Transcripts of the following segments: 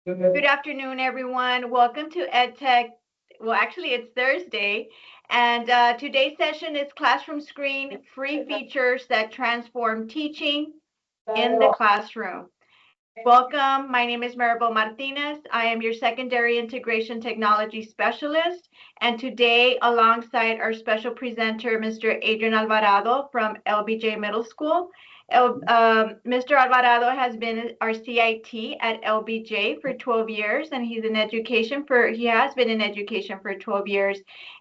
Good afternoon, everyone. Welcome to EdTech. Well, actually, it's Thursday, and today's session is Classroom Screen, free features that transform teaching in the classroom. Welcome. My name is Maribel Martinez. I am your Secondary Integration Technology Specialist, and today, alongside our special presenter, Mr. Adrian Alvarado from LBJ Middle School. Mr. Alvarado has been our CIT at LBJ for 12 years, and he has been in education for 12 years,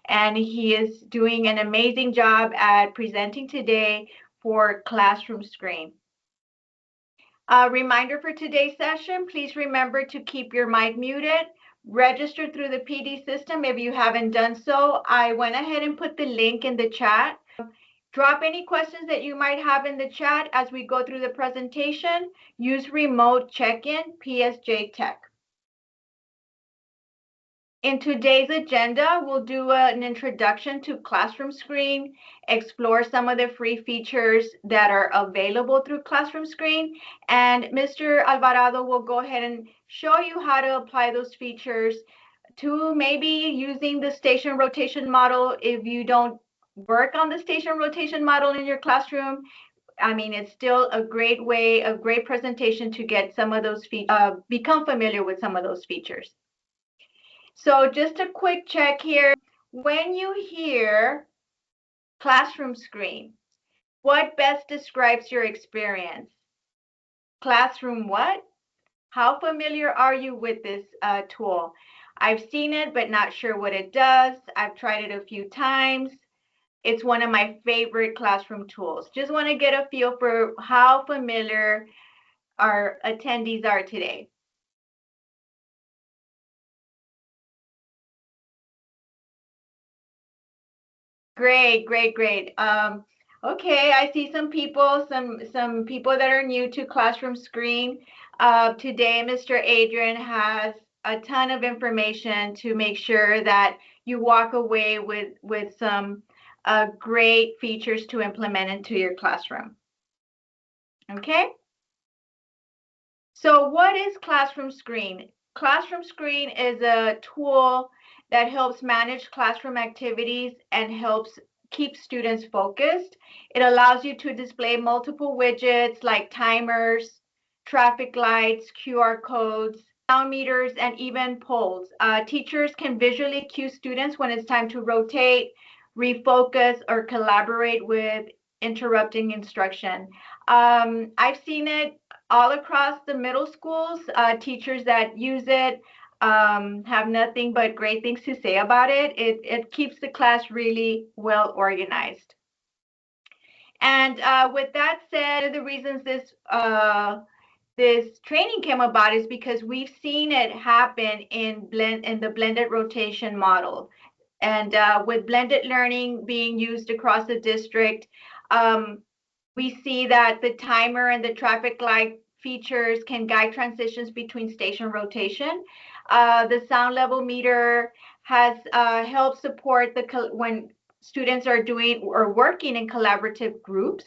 and he is doing an amazing job at presenting today for Classroom Screen. Reminder for today's session, please remember to keep your mic muted. Register through the PD system if you haven't done so. I went ahead and put the link in the chat. Drop any questions that you might have in the chat as we go through the presentation. Use remote check-in, PSJA Tech. In today's agenda, we'll do an introduction to Classroom Screen, explore some of the free features that are available through Classroom Screen, and Mr. Alvarado will go ahead and show you how to apply those features to maybe using the station rotation model. If you don't work on the station rotation model in your classroom, I mean, it's still a great way, a great presentation to get some of those become familiar with some of those features. So just a quick check here. When you hear Classroom Screen, what best describes your experience? Classroom what? How familiar are you with this tool? I've seen it, but not sure what it does. I've tried it a few times. It's one of my favorite classroom tools. Just want to get a feel for how familiar our attendees are today. Great. Okay, I see some people that are new to Classroom Screen. Today, Mr. Adrian has a ton of information to make sure that you walk away with some great features to implement into your classroom. Okay? So what is Classroom Screen? Classroom Screen is a tool that helps manage classroom activities and helps keep students focused. It allows you to display multiple widgets like timers, traffic lights, QR codes, sound meters, and even polls. Teachers can visually cue students when it's time to rotate, refocus, or collaborate with interrupting instruction. I've seen it all across the middle schools. Teachers that use it have nothing but great things to say about it. It keeps the class really well organized. And with that said, the reasons this training came about is because we've seen it happen in the blended rotation model. And with blended learning being used across the district, we see that the timer and the traffic light features can guide transitions between station rotation. The sound level meter has helped support when students are doing or working in collaborative groups.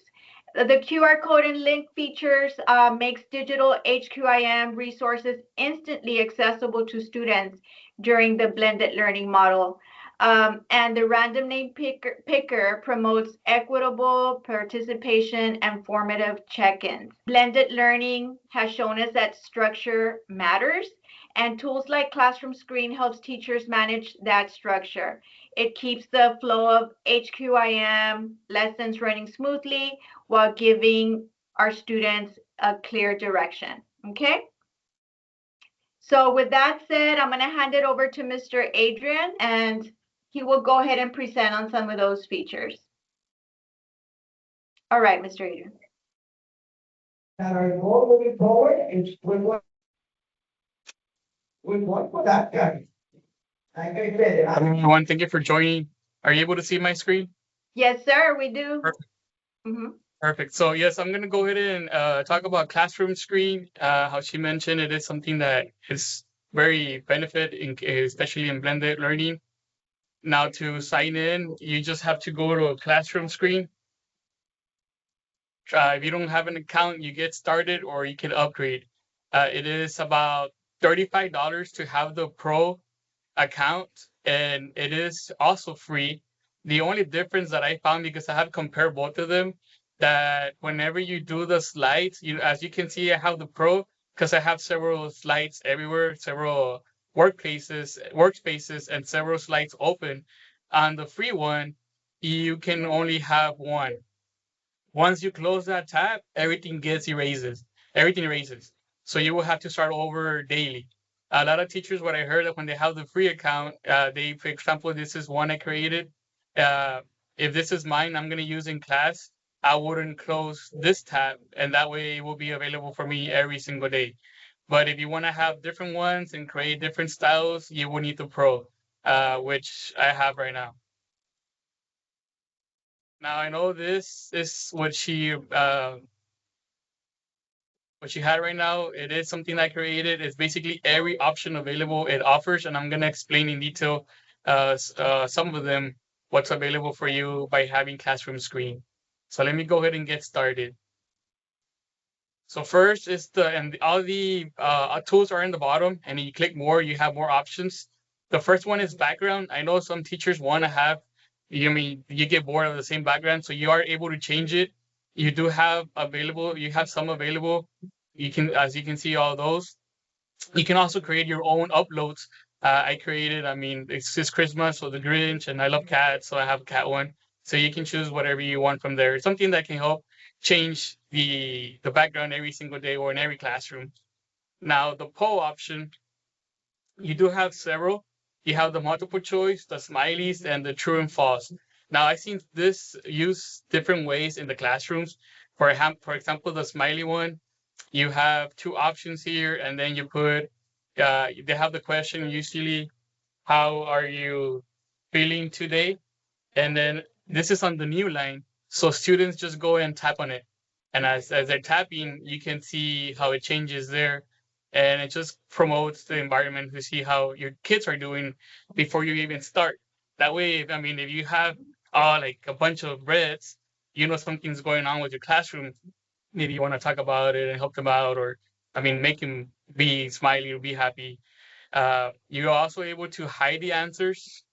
The QR code and link features makes digital HQIM resources instantly accessible to students during the blended learning model. And the random name picker promotes equitable participation and formative check-ins. Blended learning has shown us that structure matters, and tools like Classroom Screen helps teachers manage that structure. It keeps the flow of HQIM lessons running smoothly while giving our students a clear direction. Okay? So with that said, I'm going to hand it over to Mr. Adrian, and he will go ahead and present on some of those features. All right, Mr. Adrian. And our goal moving forward is with what for that guy. Like I said, Everyone, thank you for joining. Are you able to see my screen? Yes, sir, we do. Perfect. Mm-hmm. Perfect. So yes, I'm going to go ahead and talk about Classroom Screen. How she mentioned, it is something that is very especially in blended learning. Now to sign in, you just have to go to a Classroom Screen. If you don't have an account, you get started or you can upgrade. It is about $35 to have the Pro account, and it is also free. The only difference that I found, because I have compared both of them, that whenever you do the slides, as you can see, I have the Pro because I have several slides everywhere, several workspaces, and several slides open. On the free one, you can only have one. Once you close that tab, everything erases. Everything erases. So you will have to start over daily. A lot of teachers, what I heard, that when they have the free account, they, for example, this is one I created. If this is mine, I'm going to use in class, I wouldn't close this tab, and that way it will be available for me every single day. But if you want to have different ones and create different styles, you will need the Pro, which I have right now. Now I know this is what she had right now. It is something I created. It's basically every option available it offers, and I'm gonna explain in detail some of them, what's available for you by having Classroom Screen. So let me go ahead and get started. So first is all the tools are in the bottom, and you click more, you have more options. The first one is background. I know some teachers want to have, you get bored of the same background, so you are able to change it. You do have some available. As you can see, all those. You can also create your own uploads. I created, it's Christmas, so the Grinch, and I love cats, so I have a cat one. So you can choose whatever you want from there. It's something that can help change the background every single day or in every classroom. Now, the poll option, you do have several. You have the multiple choice, the smileys, and the true and false. Now, I've seen this used different ways in the classrooms. For example, the smiley one, you have two options here, and then you put, they have the question usually, how are you feeling today? And then this is on the new line, so students just go and tap on it. And as they're tapping, you can see how it changes there. And it just promotes the environment to see how your kids are doing before you even start. That way, if you have like a bunch of reds, something's going on with your classroom. Maybe you want to talk about it and help them out, or make them be smiley or be happy. You're also able to hide the answers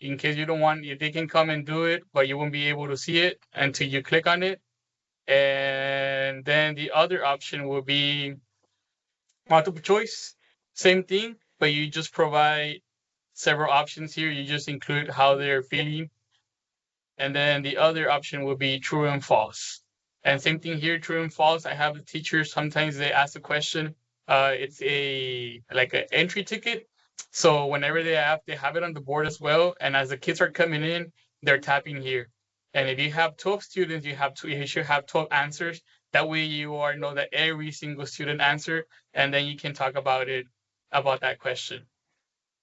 in case you don't want. They can come and do it, but you won't be able to see it until you click on it. And then the other option will be multiple choice. Same thing, but you just provide several options here. You just include how they're feeling. And then the other option will be true and false. And same thing here, true and false. I have the teachers, sometimes they ask a question. It's like an entry ticket. So whenever they have it on the board as well. And as the kids are coming in, they're tapping here. And if you have 12 students, you should have 12 answers. That way you know that every single student answered, and then you can talk about that question.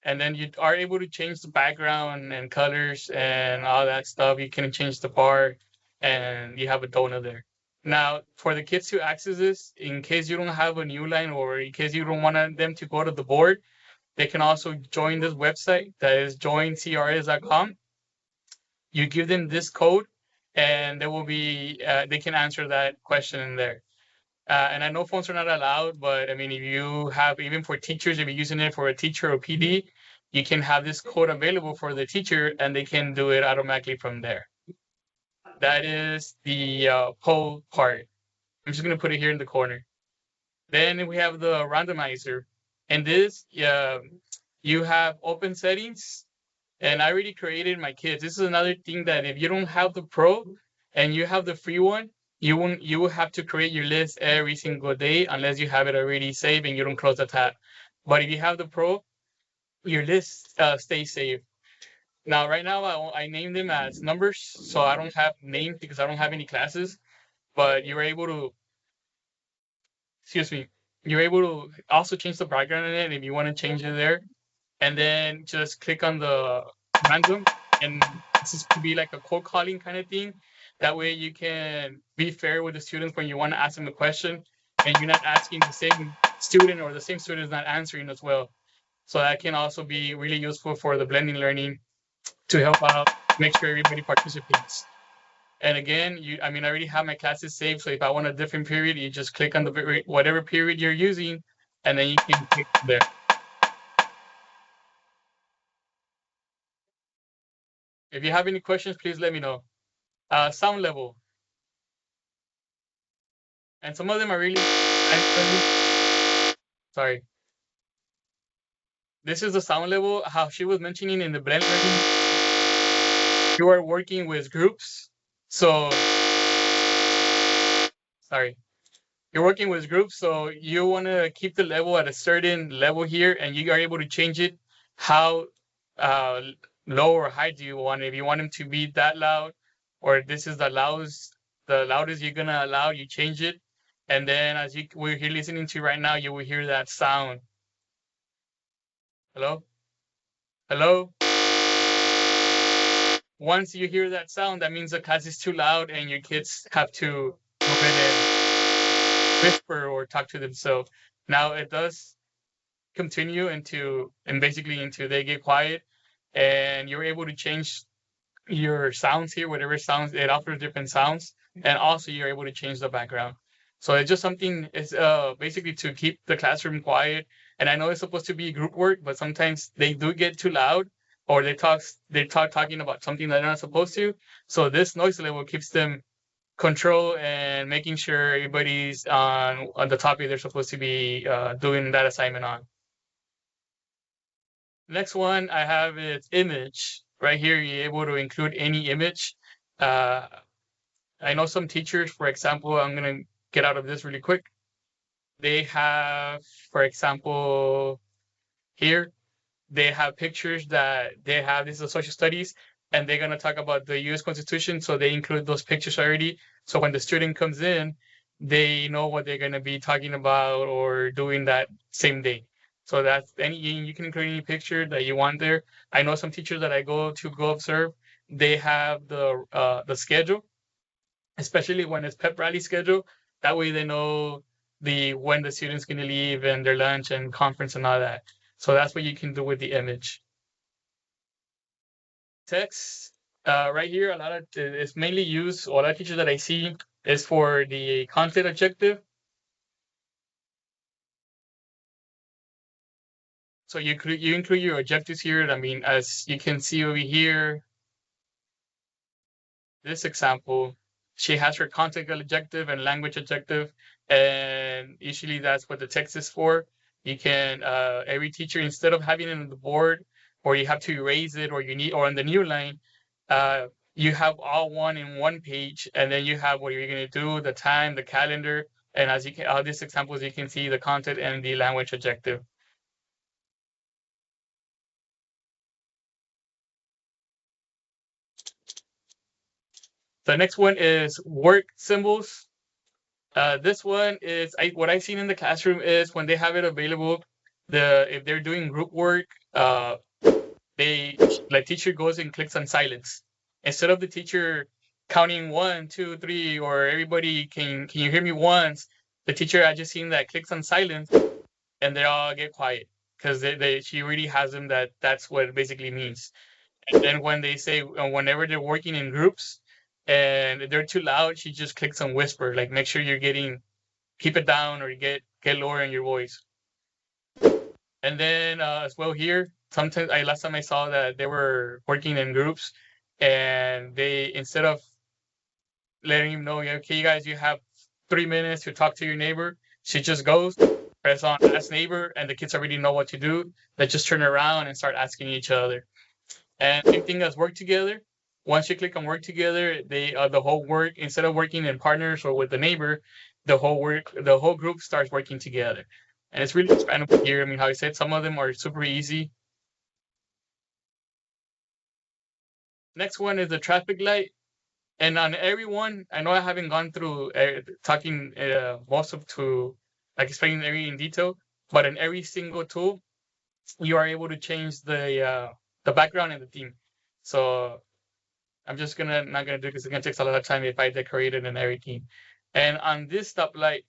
And then you are able to change the background and colors and all that stuff. You can change the bar, and you have a donut there. Now, for the kids to access this, in case you don't have a new line or in case you don't want them to go to the board, they can also join this website that is joincrs.com. You give them this code, and they can answer that question in there. And I know phones are not allowed, but if you have, even for teachers, if you're using it for a teacher or PD, you can have this code available for the teacher, and they can do it automatically from there. That is the poll part. I'm just going to put it here in the corner. Then we have the randomizer. And this, you have open settings. And I already created my kids. This is another thing that if you don't have the Pro and you have the free one, you will have to create your list every single day unless you have it already saved and you don't close the tab. But if you have the Pro, your list stays saved. Now, right now, I named them as numbers, so I don't have names because I don't have any classes. But you're able to also change the background in it if you want to change it there. And then just click on the random, and this is to be like a cold calling kind of thing. That way you can be fair with the students when you want to ask them a question, and you're not asking the same student or the same student is not answering as well. So that can also be really useful for the blending learning to help out, make sure everybody participates. And again, I already have my classes saved. So if I want a different period, you just click on whatever period you're using, and then you can click there. If you have any questions, please let me know. Sound level. And some of them are really, sorry. This is the sound level, how she was mentioning in the blend learning. You are working with groups. So, sorry. You're working with groups, so you want to keep the level at a certain level here, and you are able to change it how low or high do you want it. If you want them to be that loud, or this is the loudest you're going to allow, you change it. And then as we're here listening to right now, you will hear that sound. Hello? Hello? Once you hear that sound, that means the class is too loud and your kids have to move in and whisper or talk to themselves. Now it does continue until they get quiet, and you're able to change your sounds here, whatever sounds, it offers different sounds, and also you're able to change the background. So it's just something, it's basically to keep the classroom quiet. And I know it's supposed to be group work, but sometimes they do get too loud, or they talk talking about something that they're not supposed to. So this noise level keeps them control and making sure everybody's on the topic they're supposed to be doing that assignment on. Next one I have is image. Right here, you're able to include any image. I know some teachers, for example, I'm going to get out of this really quick. They have, for example, here, they have pictures that they have, this is social studies, and they're going to talk about the U.S. Constitution, so they include those pictures already. So when the student comes in, they know what they're going to be talking about or doing that same day. So that's you can include any picture that you want there. I know some teachers that I go observe, they have the schedule, especially when it's pep rally schedule. That way they know when the student's going to leave and their lunch and conference and all that. So that's what you can do with the image. Text, right here, it's mainly used, a lot of teachers that I see is for the content objective. So you include your objectives here. I mean, as you can see over here, this example, she has her content objective and language objective, and usually that's what the text is for. You can, every teacher, instead of having it on the board, or you have to erase it, or on the new line, you have all in one page, and then you have what you're going to do, the time, the calendar, and as you can, all these examples, you can see the content and the language objective. The next one is work symbols. This one is what I've seen in the classroom is when they have it available, if they're doing group work, teacher goes and clicks on silence. Instead of the teacher counting 1, 2, 3, or everybody can you hear me once, the teacher, I just seen that clicks on silence and they all get quiet because she really has them that's what it basically means. And then when they say, whenever they're working in groups and they're too loud, she just clicks on whisper, like make sure keep it down or get lower in your voice. And then as well here, sometimes last time I saw that they were working in groups, and they, instead of letting him know, okay, you guys, you have 3 minutes to talk to your neighbor, she just goes, press on ask neighbor, and the kids already know what to do. They just turn around and start asking each other. And same thing as work together. Once you click on work together, the whole work, instead of working in partners or with the neighbor, the whole group starts working together. And it's really expandable here. I mean, how I said, some of them are super easy. Next one is the traffic light. And on every one, I know I haven't gone through talking explaining every in detail, but in every single tool, you are able to change the background and the theme. So I'm just not gonna do it because it's gonna take a lot of time if I decorate it and everything. And on this stoplight,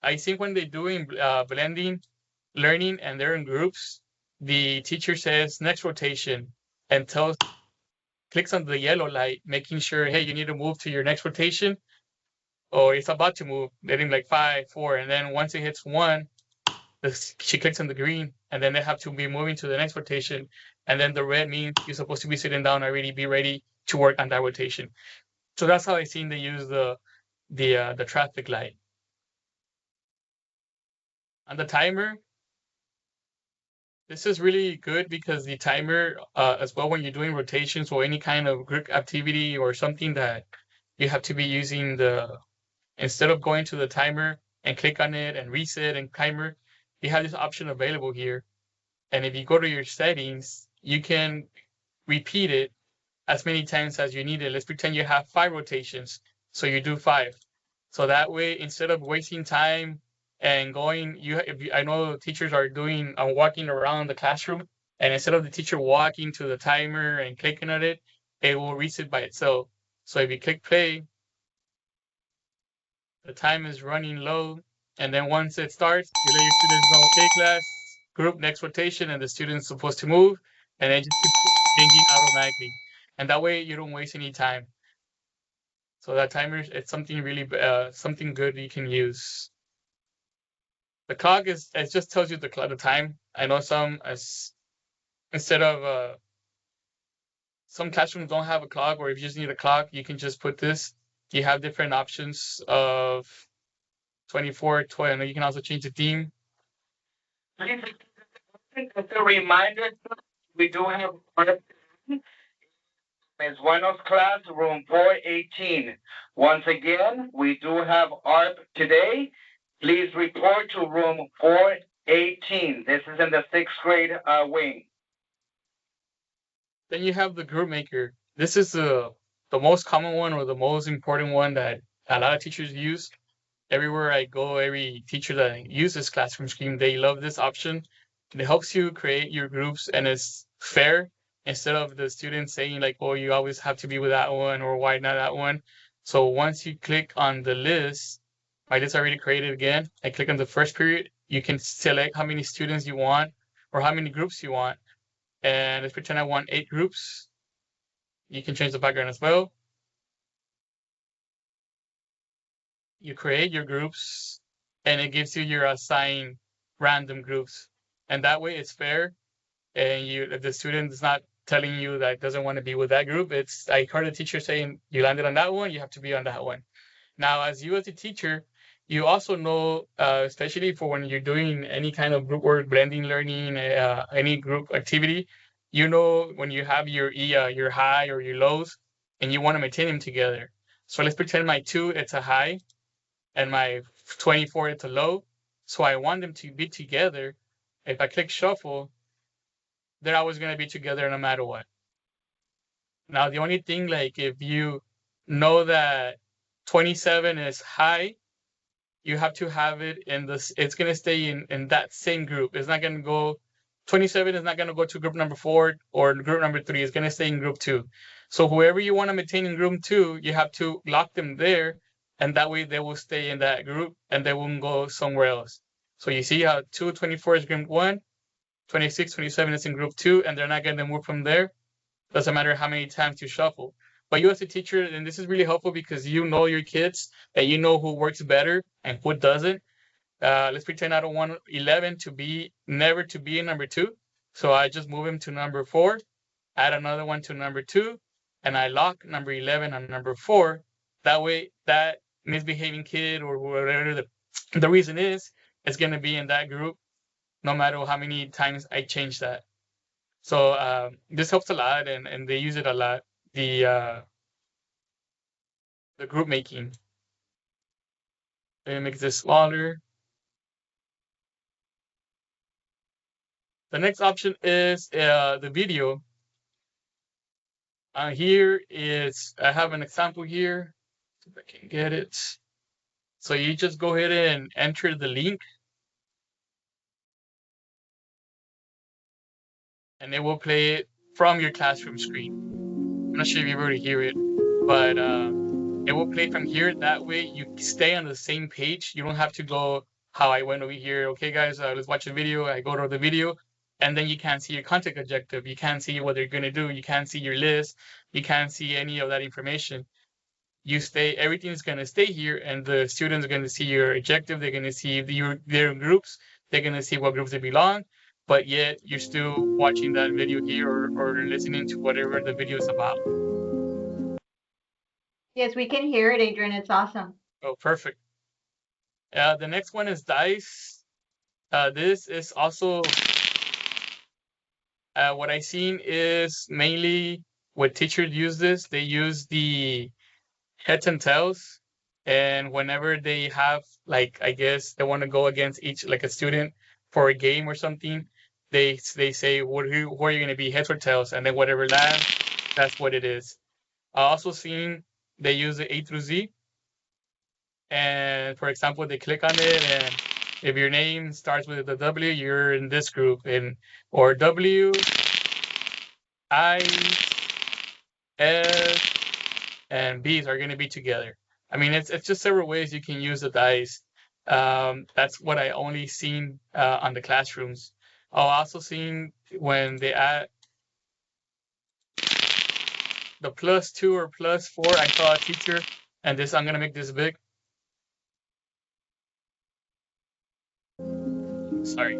I think when they're doing blending, learning, and they're in groups, the teacher says next rotation and clicks on the yellow light, making sure, hey, you need to move to your next rotation, or it's about to move, letting like 5, 4, and then once it hits 1, she clicks on the green, and then they have to be moving to the next rotation. And then the red means you're supposed to be sitting down already, be ready to work on that rotation. So that's how I seen they use the traffic light. On the timer, this is really good because the timer, as well, when you're doing rotations or any kind of group activity or something that you have to be using instead of going to the timer and click on it and reset and timer, you have this option available here. And if you go to your settings, you can repeat it as many times as you need it. Let's pretend you have 5 rotations. So you do 5. So that way, instead of wasting time and going, I know teachers are walking around the classroom, and instead of the teacher walking to the timer and clicking on it, it will reset by itself. So if you click play, the time is running low, and then once it starts, you let your students know, okay, class, group, next rotation, and the student's supposed to move, and then just keep changing automatically. And that way, you don't waste any time. So that timer, it's something really, something good you can use. The clock it just tells you the time. I know instead of some classrooms don't have a clock, or if you just need a clock, you can just put this. You have different options of 24, 20. You can also change the theme. As a reminder, we do have Ms. Bueno's class, room 418. Once again, we do have ARP today. Please report to room 418. This is in the 6th grade wing. Then you have the group maker. This is the most common one, or the most important one that a lot of teachers use. Everywhere I go, every teacher that uses Classroom Screen, they love this option. It helps you create your groups, and it's fair. Instead of the students saying like, oh, you always have to be with that one, or why not that one? So once you click on the list, my list already created again. I click on the first period. You can select how many students you want or how many groups you want. And let's pretend I want 8 groups. You can change the background as well. You create your groups, and it gives you your assigned random groups. And that way it's fair. And if the student is not telling you that doesn't want to be with that group, I heard a teacher saying, you landed on that one, you have to be on that one. Now, as a teacher, you also know, especially for when you're doing any kind of group work, blending learning, any group activity, you know when you have your high or your lows, and you want to maintain them together. So let's pretend my 2, it's a high, and my 24, it's a low. So I want them to be together. If I click shuffle, they're always going to be together no matter what. Now, the only thing, like if you know that 27 is high, you have to have it in this. It's going to stay in that same group. It's not going to go, 27 is not going to go to group number 4 or group number 3. It's going to stay in group 2. So whoever you want to maintain in group 2, you have to lock them there. And that way they will stay in that group and they won't go somewhere else. So you see how 24 is group 1, 26, 27 is in group 2, and they're not going to move from there. Doesn't matter how many times you shuffle. But you as a teacher, and this is really helpful because you know your kids, and you know who works better and who doesn't. Let's pretend I don't want 11 never to be in number 2. So I just move him to number 4, add another one to number 2, and I lock number 11 on number 4. That way, that misbehaving kid or whatever the reason is going to be in that group, no matter how many times I change that. So this helps a lot, and they use it a lot. The group making. Let me make this smaller. The next option is the video. Here is, I have an example here. If I can get it. So you just go ahead and enter the link. And it will play it from your classroom screen. I'm not sure if you already hear it, but it will play from here. That way you stay on the same page. You don't have to go how I went over here. Okay, guys, let's watch the video. I go to the video, and then you can't see your content objective. You can't see what they're going to do. You can't see your list. You can't see any of that information. Everything's going to stay here, and the students are going to see your objective. They're going to see their groups. they're going to see what groups they belong, but yet you're still watching that video here or listening to whatever the video is about. Yes, we can hear it, Adrian. It's awesome. Oh, perfect. The next one is dice. This is also what I've seen is mainly when teachers use this, they use the heads and tails. And whenever they have, like, I guess they want to go against each, like a student for a game or something, they say, who are you going to be, heads or tails? And then whatever lands, that's what it is. I also seen they use the A through Z. And for example, they click on it, and if your name starts with the W, you're in this group, or W, I, S, and B's are going to be together. I mean, it's just several ways you can use the dice. That's what I only seen on the classrooms. I've also seen when they add the +2 or +4. I saw a teacher, and this, I'm going to make this big. Sorry.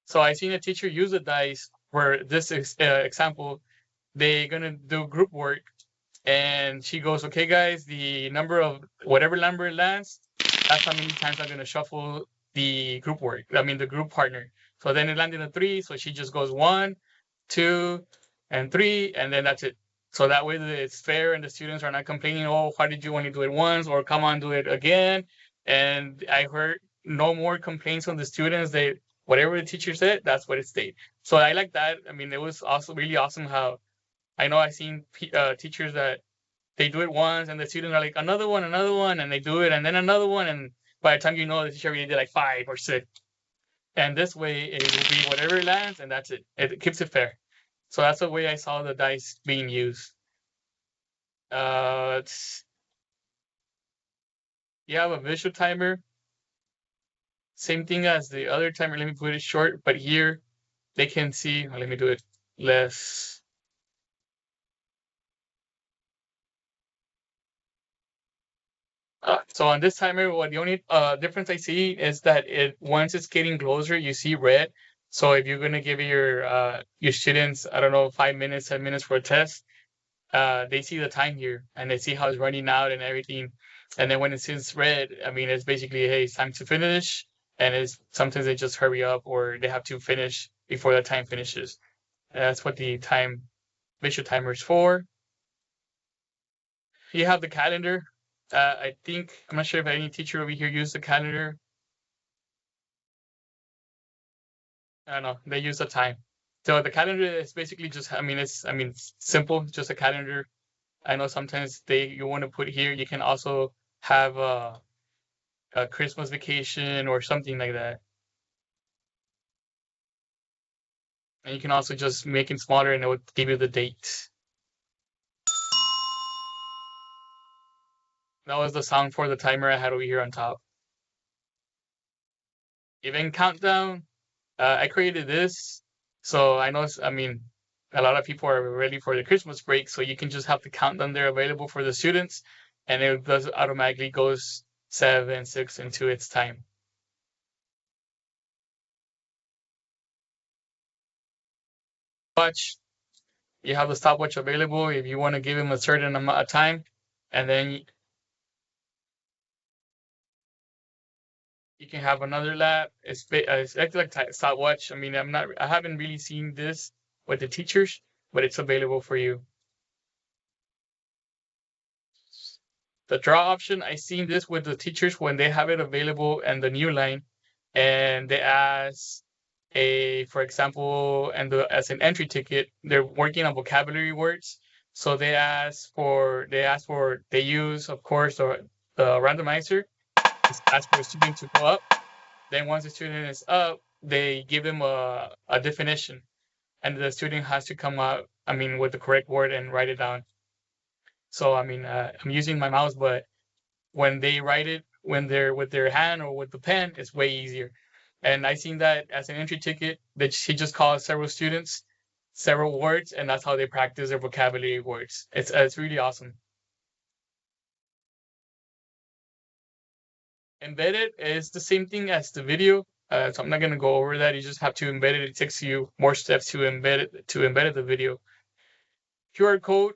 So I seen a teacher use the dice for this example. They're gonna do group work, and she goes, "Okay, guys, the number of whatever number it lands, that's how many times I'm gonna shuffle the group work. I mean the group partner." So then it landed a 3, so she just goes 1, 2, and 3, and then that's it. So that way it's fair, and the students are not complaining, "Oh, why did you only do it once?" or "Come on, do it again." And I heard no more complaints from the students. They, whatever the teacher said, that's what it stayed. So I like that. I mean, it was also really awesome how I know I've seen teachers that they do it once, and the students are like, another one, and they do it, and then another one, and by the time you know, the teacher already did like 5 or 6. And this way, it will be whatever it lands, and that's it. It keeps it fair. So that's the way I saw the dice being used. You have a visual timer. Same thing as the other timer. Let me put it short, but here they can see. Let me do it less. So on this timer, what the only difference I see is that once it's getting closer, you see red. So if you're gonna give your students, I don't know, 5 minutes, 10 minutes for a test, they see the time here and they see how it's running out and everything. And then when it sees red, I mean, it's basically, hey, it's time to finish. And it's sometimes they just hurry up or they have to finish before the time finishes. And that's what the visual timer is for. You have the calendar. I think, I'm not sure if any teacher over here used the calendar. I don't know, they use the time. So the calendar is basically just, it's simple, just a calendar. I know sometimes you want to put here, you can also have a Christmas vacation or something like that. And you can also just make it smaller and it would give you the date. That was the sound for the timer I had over here on top. Event countdown. I created this. So I know, a lot of people are ready for the Christmas break. So you can just have the countdown there available for the students. And it does automatically goes 7, 6 into its time. Watch. You have the stopwatch available if you want to give him a certain amount of time. And then you can have another lap. It's like stopwatch. I haven't really seen this with the teachers, but it's available for you. The draw option, I seen this with the teachers when they have it available in the new line, and they ask for example, as an entry ticket, they're working on vocabulary words. So they use, of course, the randomizer. Ask for a student to go up. Then once the student is up, they give them a definition, and the student has to come up, with the correct word and write it down. So I'm using my mouse, but when they write it, when they're with their hand or with the pen, it's way easier. And I seen that as an entry ticket that she just calls several students, several words, and that's how they practice their vocabulary words. It's really awesome. Embedded is the same thing as the video. So I'm not going to go over that. You just have to embed it. It takes you more steps to embed the video. QR code.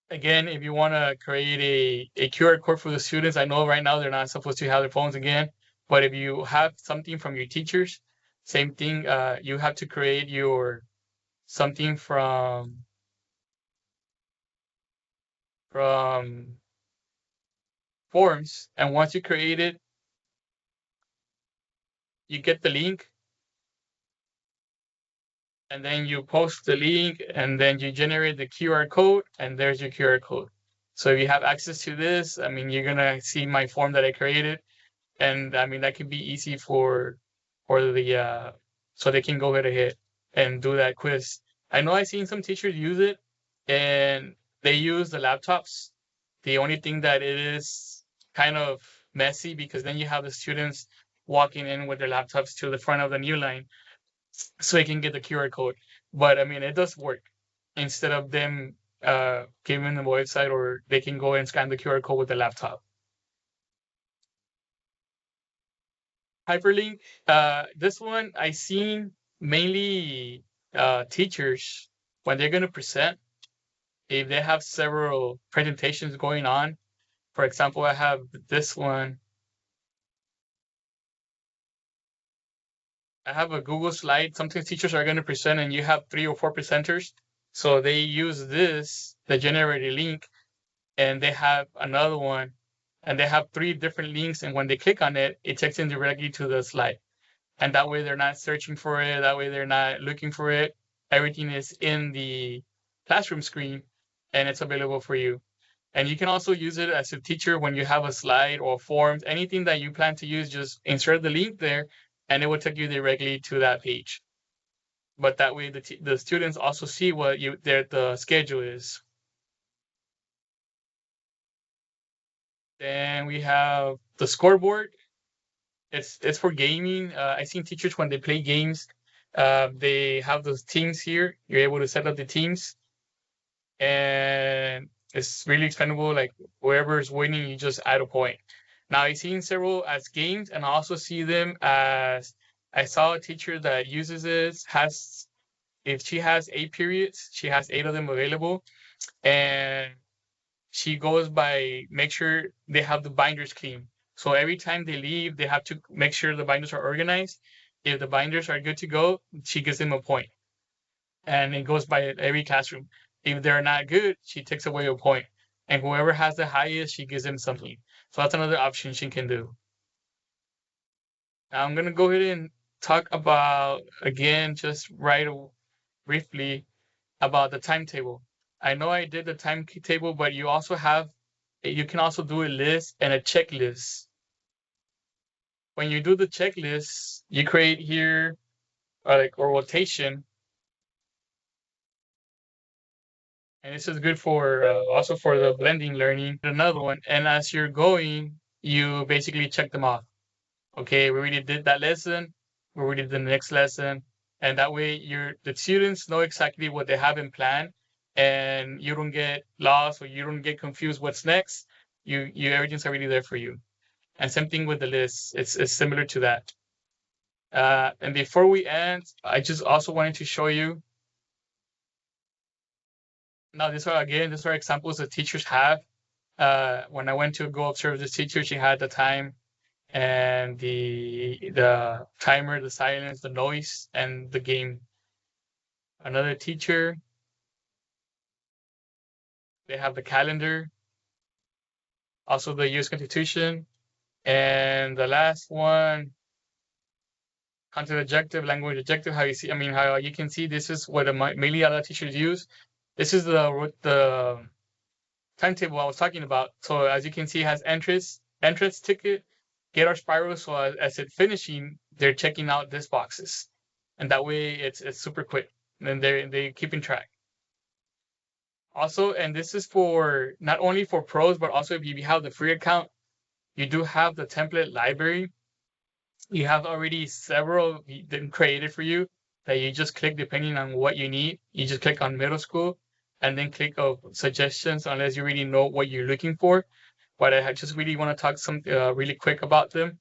Again, if you want to create a QR code for the students, I know right now they're not supposed to have their phones again, but if you have something from your teachers, same thing. You have to create your something from forms, and once you create it, you get the link, and then you post the link, and then you generate the QR code, and there's your QR code. So if you have access to this, I mean, you're gonna see my form that I created, and I mean that can be easy for the so they can go ahead and do that quiz. I know I've seen some teachers use it, and they use the laptops. The only thing that it is kind of messy, because then you have the students walking in with their laptops to the front of the new line so they can get the QR code. But I mean, it does work. Instead of them giving them a website, or they can go and scan the QR code with the laptop. Hyperlink. This one I seen mainly teachers when they're going to present. If they have several presentations going on, for example, I have this one. I have a Google slide. Sometimes teachers are going to present and you have 3 or 4 presenters. So they use this, the generated link, and they have another one, and they have 3 different links. And when they click on it, it takes them directly to the slide. And that way they're not searching for it. That way they're not looking for it. Everything is in the classroom screen, and it's available for you. And you can also use it as a teacher when you have a slide or forms, anything that you plan to use, just insert the link there, and it will take you directly to that page. But that way the students also see what the schedule is. Then we have the scoreboard. It's for gaming. I've seen teachers when they play games, they have those teams here. You're able to set up the teams, and it's really expandable. Like whoever is winning, you just add a point. Now I've seen several as games, and I also see them as, I saw a teacher that uses it, if she has 8 periods, she has 8 of them available, and she goes by make sure they have the binders clean. So every time they leave, they have to make sure the binders are organized. If the binders are good to go, she gives them a point. And it goes by every classroom. If they're not good, she takes away a point. And whoever has the highest, she gives them something. So that's another option she can do. Now I'm going to go ahead and talk about, again, just briefly about the timetable. I know I did the timetable, but you can also do a list and a checklist. When you do the checklist, you create here a rotation. And this is good for also for the blending learning. Another one, and as you're going, you basically check them off. Okay, we already did that lesson. We already did the next lesson, and that way the students know exactly what they have in plan, and you don't get lost or you don't get confused what's next. Everything's already there for you. And same thing with the list. It's similar to that. And before we end, I just also wanted to show you. Now, these are examples that teachers have. When I went to go observe this teacher, she had the time and the timer, the silence, the noise, and the game. Another teacher, they have the calendar, also the U.S. Constitution, and the last one, content objective, language objective. How you can see, this is what mainly other teachers use. This is the timetable I was talking about. So as you can see, it has entrance ticket, get our spiral. So as it's finishing, they're checking out these boxes, and that way it's super quick, and they're keeping track. Also, and this is for not only for pros, but also if you have the free account, you do have the template library. You have already several created for you that you just click depending on what you need. You just click on middle school and then click on suggestions unless you really know what you're looking for. but I just really want to talk really quick about them.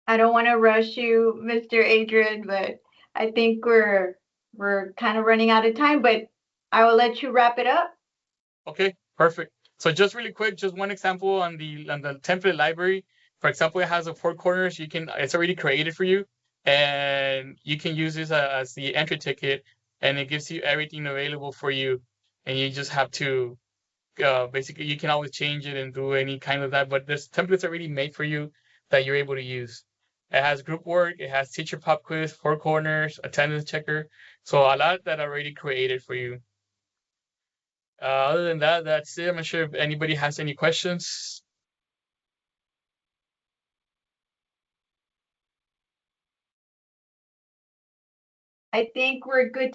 I don't want to rush you, Mr. Adrian, but I think we're kind of running out of time, but I will let you wrap it up. Okay, perfect. So just really quick, just one example on the template library. For example, it has 4 corners. It's already created for you, and you can use this as the entry ticket, and it gives you everything available for you. And you just have to basically, you can always change it and do any kind of that. But this template's already made for you that you're able to use. It has group work, it has teacher pop quiz, 4 corners, attendance checker. So a lot that are already created for you. Other than that, that's it. I'm not sure if anybody has any questions. I think we're good